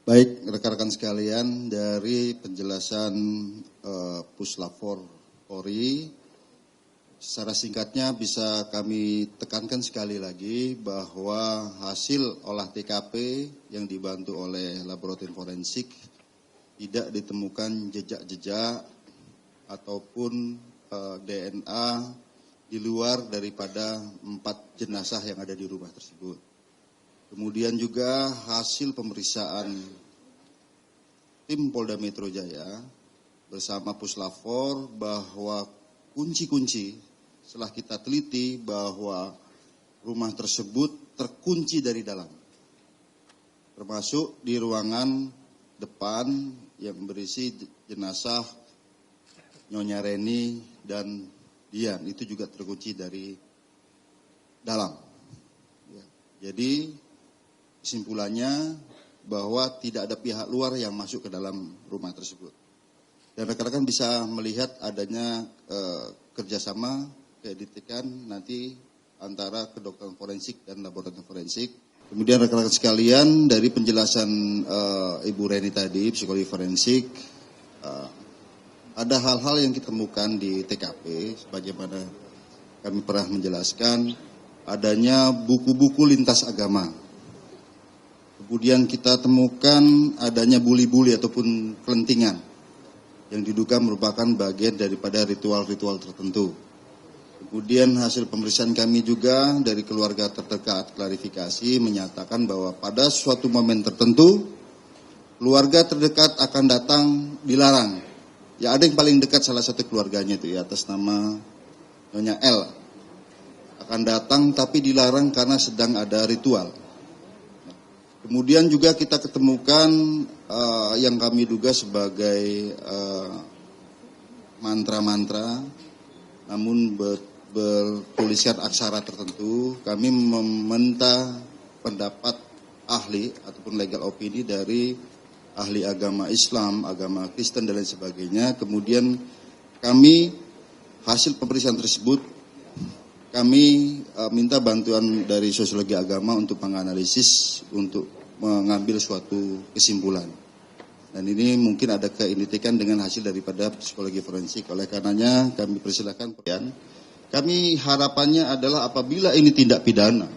Baik, rekan-rekan sekalian, dari penjelasan Puslapor Polri, secara singkatnya bisa kami tekankan sekali lagi bahwa hasil olah TKP yang dibantu oleh laboratorium forensik tidak ditemukan jejak-jejak ataupun DNA di luar daripada 4 jenazah yang ada di rumah tersebut. Kemudian juga hasil pemeriksaan tim Polda Metro Jaya bersama Puslapor bahwa kunci-kunci setelah kita teliti bahwa rumah tersebut terkunci dari dalam. Termasuk di ruangan depan yang berisi jenazah Nyonya Reni dan Dian, itu juga terkunci dari dalam. Jadi kesimpulannya bahwa tidak ada pihak luar yang masuk ke dalam rumah tersebut. Dan rekan-rekan bisa melihat adanya kerjasama keeditikan nanti antara kedokteran forensik dan laboratorium forensik. Kemudian rekan-rekan sekalian, dari penjelasan Ibu Reni tadi, psikologi forensik, ada hal-hal yang kita temukan di TKP, sebagaimana kami pernah menjelaskan, adanya buku-buku lintas agama. Kemudian kita temukan adanya buli-buli ataupun kelentingan yang diduga merupakan bagian daripada ritual-ritual tertentu. Kemudian hasil pemeriksaan kami juga dari keluarga terdekat klarifikasi menyatakan bahwa pada suatu momen tertentu keluarga terdekat akan datang dilarang. Ya ada yang paling dekat salah satu keluarganya itu ya atas nama Nyonya L. Akan datang tapi dilarang karena sedang ada ritual. Kemudian juga kita ketemukan yang kami duga sebagai mantra-mantra, namun bertuliskan aksara tertentu. Kami meminta pendapat ahli ataupun legal opini dari ahli agama Islam, agama Kristen dan lain sebagainya. Kemudian kami hasil pemeriksaan tersebut kami minta bantuan dari sosiologi agama untuk menganalisis, untuk mengambil suatu kesimpulan. Dan ini mungkin ada keidentikan dengan hasil daripada psikologi forensik. Oleh karenanya kami persilakan. Kami harapannya adalah apabila ini tindak pidana,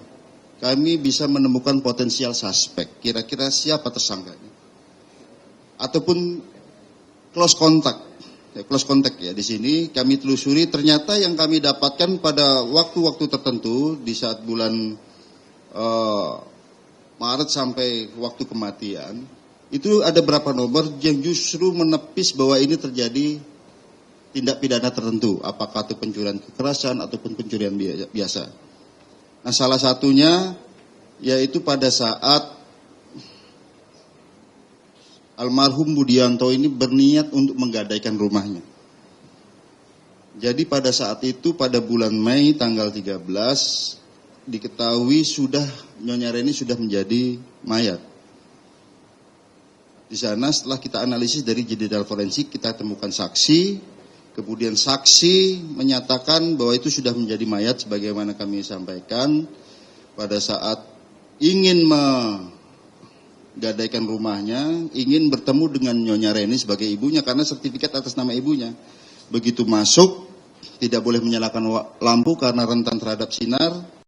kami bisa menemukan potensial suspek. Kira-kira siapa tersangkanya? Ataupun close contact. Close contact ya, di sini kami telusuri ternyata yang kami dapatkan pada waktu-waktu tertentu di saat bulan Maret sampai waktu kematian itu ada berapa nomor yang justru menepis bahwa ini terjadi tindak pidana tertentu, apakah itu pencurian kekerasan ataupun pencurian biasa. Nah salah satunya yaitu pada saat almarhum Budianto ini berniat untuk menggadaikan rumahnya. Jadi pada saat itu pada bulan Mei tanggal 13 diketahui sudah Nyonya Reni sudah menjadi mayat. Di sana setelah kita analisis dari digital forensik kita temukan saksi, kemudian saksi menyatakan bahwa itu sudah menjadi mayat sebagaimana kami sampaikan pada saat ingin gadaikan rumahnya, ingin bertemu dengan Nyonya Reni sebagai ibunya karena sertifikat atas nama ibunya. Begitu masuk, tidak boleh menyalakan lampu karena rentan terhadap sinar.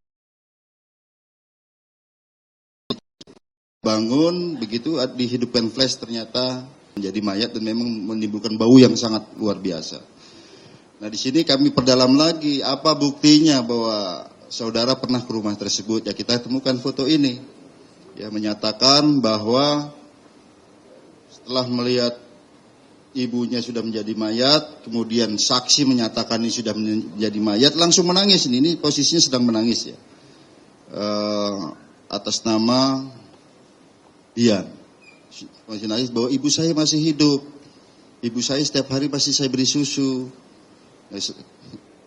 Bangun, begitu dihidupkan flash ternyata menjadi mayat dan memang menimbulkan bau yang sangat luar biasa. Nah di sini kami perdalam lagi, apa buktinya bahwa saudara pernah ke rumah tersebut? Ya kita temukan foto ini. Ya menyatakan bahwa setelah melihat ibunya sudah menjadi mayat, kemudian saksi menyatakan ini sudah menjadi mayat, langsung menangis. Ini posisinya sedang menangis ya. Atas nama Dian. Masih nangis bahwa ibu saya masih hidup. Ibu saya setiap hari pasti saya beri susu.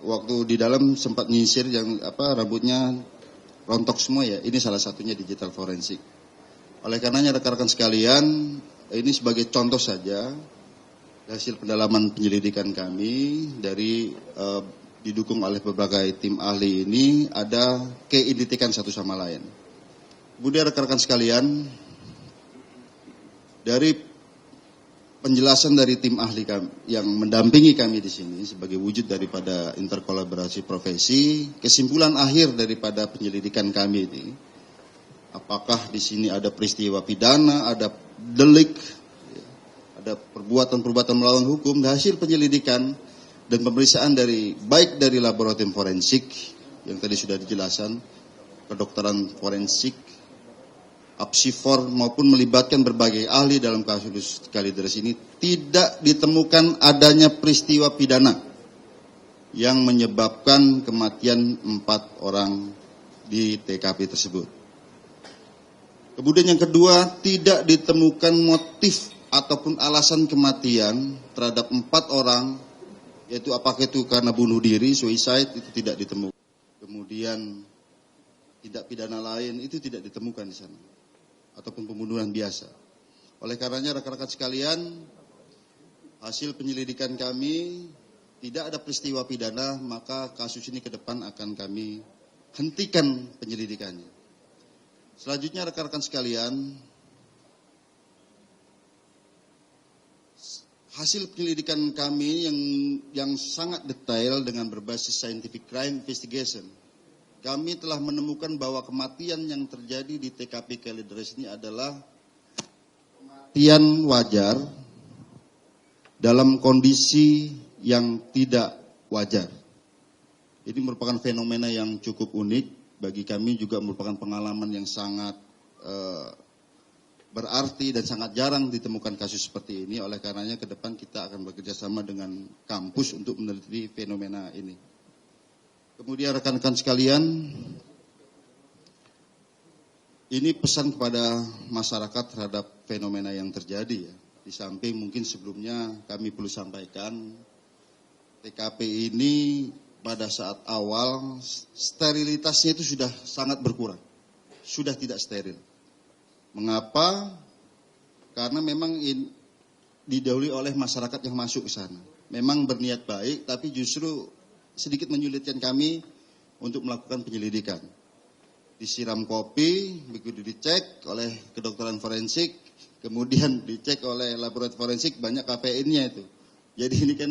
Waktu di dalam sempat nyisir yang rambutnya rontok semua ya. Ini salah satunya digital forensik. Oleh karenanya rekan-rekan sekalian, ini sebagai contoh saja hasil pendalaman penyelidikan kami dari didukung oleh berbagai tim ahli ini ada keidentikan satu sama lain. Kemudian rekan-rekan sekalian, dari penjelasan dari tim ahli kami yang mendampingi kami di sini sebagai wujud daripada interkolaborasi profesi, kesimpulan akhir daripada penyelidikan kami ini, apakah di sini ada peristiwa pidana, ada delik, ada perbuatan-perbuatan melawan hukum. Hasil penyelidikan dan pemeriksaan baik dari laboratorium forensik yang tadi sudah dijelaskan, kedokteran forensik, apsifor maupun melibatkan berbagai ahli dalam kasus Kalideres ini, tidak ditemukan adanya peristiwa pidana yang menyebabkan kematian 4 orang di TKP tersebut. Kemudian yang kedua, tidak ditemukan motif ataupun alasan kematian terhadap 4 orang, yaitu apakah itu karena bunuh diri, suicide, itu tidak ditemukan. Kemudian tindak pidana lain itu tidak ditemukan di sana, ataupun pembunuhan biasa. Oleh karenanya rekan-rekan sekalian, hasil penyelidikan kami tidak ada peristiwa pidana, maka kasus ini ke depan akan kami hentikan penyelidikannya. Selanjutnya rekan-rekan sekalian, hasil penyelidikan kami yang sangat detail dengan berbasis scientific crime investigation, kami telah menemukan bahwa kematian yang terjadi di TKP Kalideres ini adalah kematian wajar dalam kondisi yang tidak wajar. Ini merupakan fenomena yang cukup unik bagi kami, juga merupakan pengalaman yang sangat berarti dan sangat jarang ditemukan kasus seperti ini. Oleh karenanya ke depan kita akan bekerja sama dengan kampus untuk meneliti fenomena ini. Kemudian rekan-rekan sekalian, ini pesan kepada masyarakat terhadap fenomena yang terjadi ya. Di samping mungkin sebelumnya kami perlu sampaikan, TKP ini pada saat awal sterilitasnya itu sudah sangat berkurang. Sudah tidak steril. Mengapa? Karena memang didahului oleh masyarakat yang masuk ke sana. Memang berniat baik, tapi justru sedikit menyulitkan kami untuk melakukan penyelidikan. Disiram kopi, begitu dicek oleh kedokteran forensik, kemudian dicek oleh laboratorium forensik, banyak kafeinnya itu. Jadi ini kan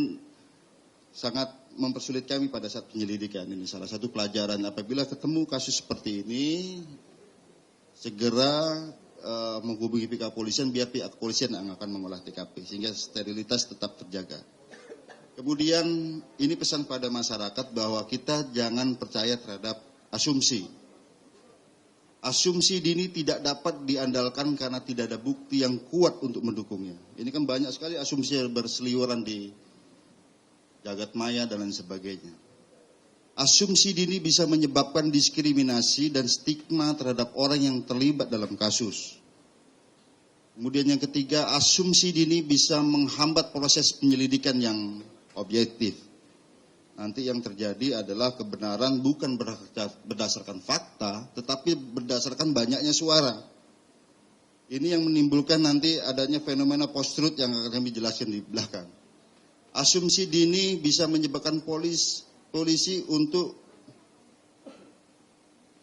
sangat mempersulit kami pada saat penyelidikan. Ini salah satu pelajaran, apabila ketemu kasus seperti ini, segera menghubungi pihak kepolisian, biar pihak kepolisian yang akan mengolah TKP sehingga sterilitas tetap terjaga. Kemudian ini pesan pada masyarakat bahwa kita jangan percaya terhadap asumsi. Asumsi dini tidak dapat diandalkan karena tidak ada bukti yang kuat untuk mendukungnya. Ini kan banyak sekali asumsi yang berseliweran di jagat maya dan lain sebagainya. Asumsi dini bisa menyebabkan diskriminasi dan stigma terhadap orang yang terlibat dalam kasus. Kemudian yang ketiga, asumsi dini bisa menghambat proses penyelidikan yang objektif. Nanti yang terjadi adalah kebenaran bukan berdasarkan fakta, tetapi berdasarkan banyaknya suara. Ini yang menimbulkan nanti adanya fenomena post-truth yang akan kami jelaskan di belakang. Asumsi dini bisa menyebabkan polisi untuk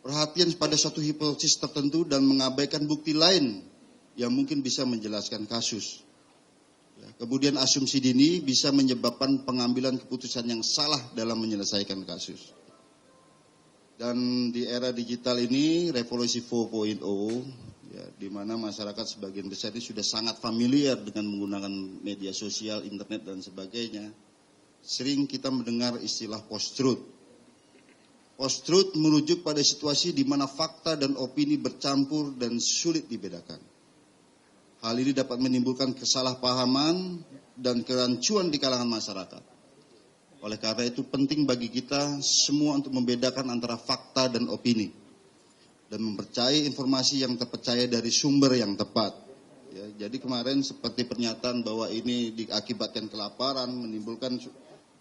perhatian pada suatu hipotesis tertentu dan mengabaikan bukti lain yang mungkin bisa menjelaskan kasus. Kemudian asumsi dini bisa menyebabkan pengambilan keputusan yang salah dalam menyelesaikan kasus. Dan di era digital ini, revolusi 4.0, ya, di mana masyarakat sebagian besar ini sudah sangat familiar dengan menggunakan media sosial, internet dan sebagainya. Sering kita mendengar istilah post-truth. Post-truth merujuk pada situasi di mana fakta dan opini bercampur dan sulit dibedakan. Hal ini dapat menimbulkan kesalahpahaman dan kerancuan di kalangan masyarakat. Oleh karena itu penting bagi kita semua untuk membedakan antara fakta dan opini. Dan mempercayai informasi yang terpercaya dari sumber yang tepat. Ya, jadi kemarin seperti pernyataan bahwa ini diakibatkan kelaparan, menimbulkan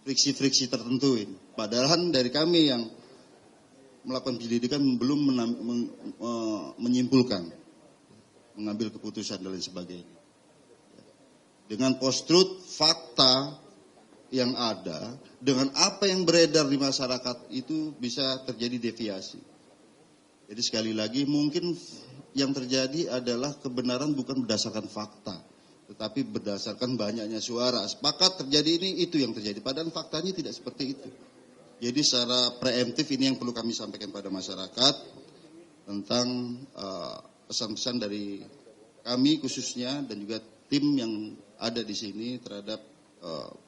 friksi-friksi tertentu ini. Padahal dari kami yang melakukan penyelidikan belum menyimpulkan, mengambil keputusan dan lain sebagainya. Dengan post-truth, fakta yang ada, dengan apa yang beredar di masyarakat itu bisa terjadi deviasi. Jadi sekali lagi mungkin yang terjadi adalah kebenaran bukan berdasarkan fakta, tetapi berdasarkan banyaknya suara. Sepakat terjadi ini, itu yang terjadi. Padahal faktanya tidak seperti itu. Jadi secara preemptif ini yang perlu kami sampaikan pada masyarakat tentang pesan-pesan dari kami khususnya dan juga tim yang ada di sini terhadap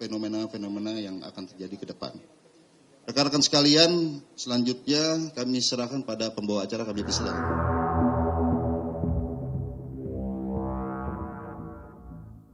fenomena-fenomena yang akan terjadi ke depan. Rekan-rekan sekalian, selanjutnya kami serahkan pada pembawa acara, kami persilakan.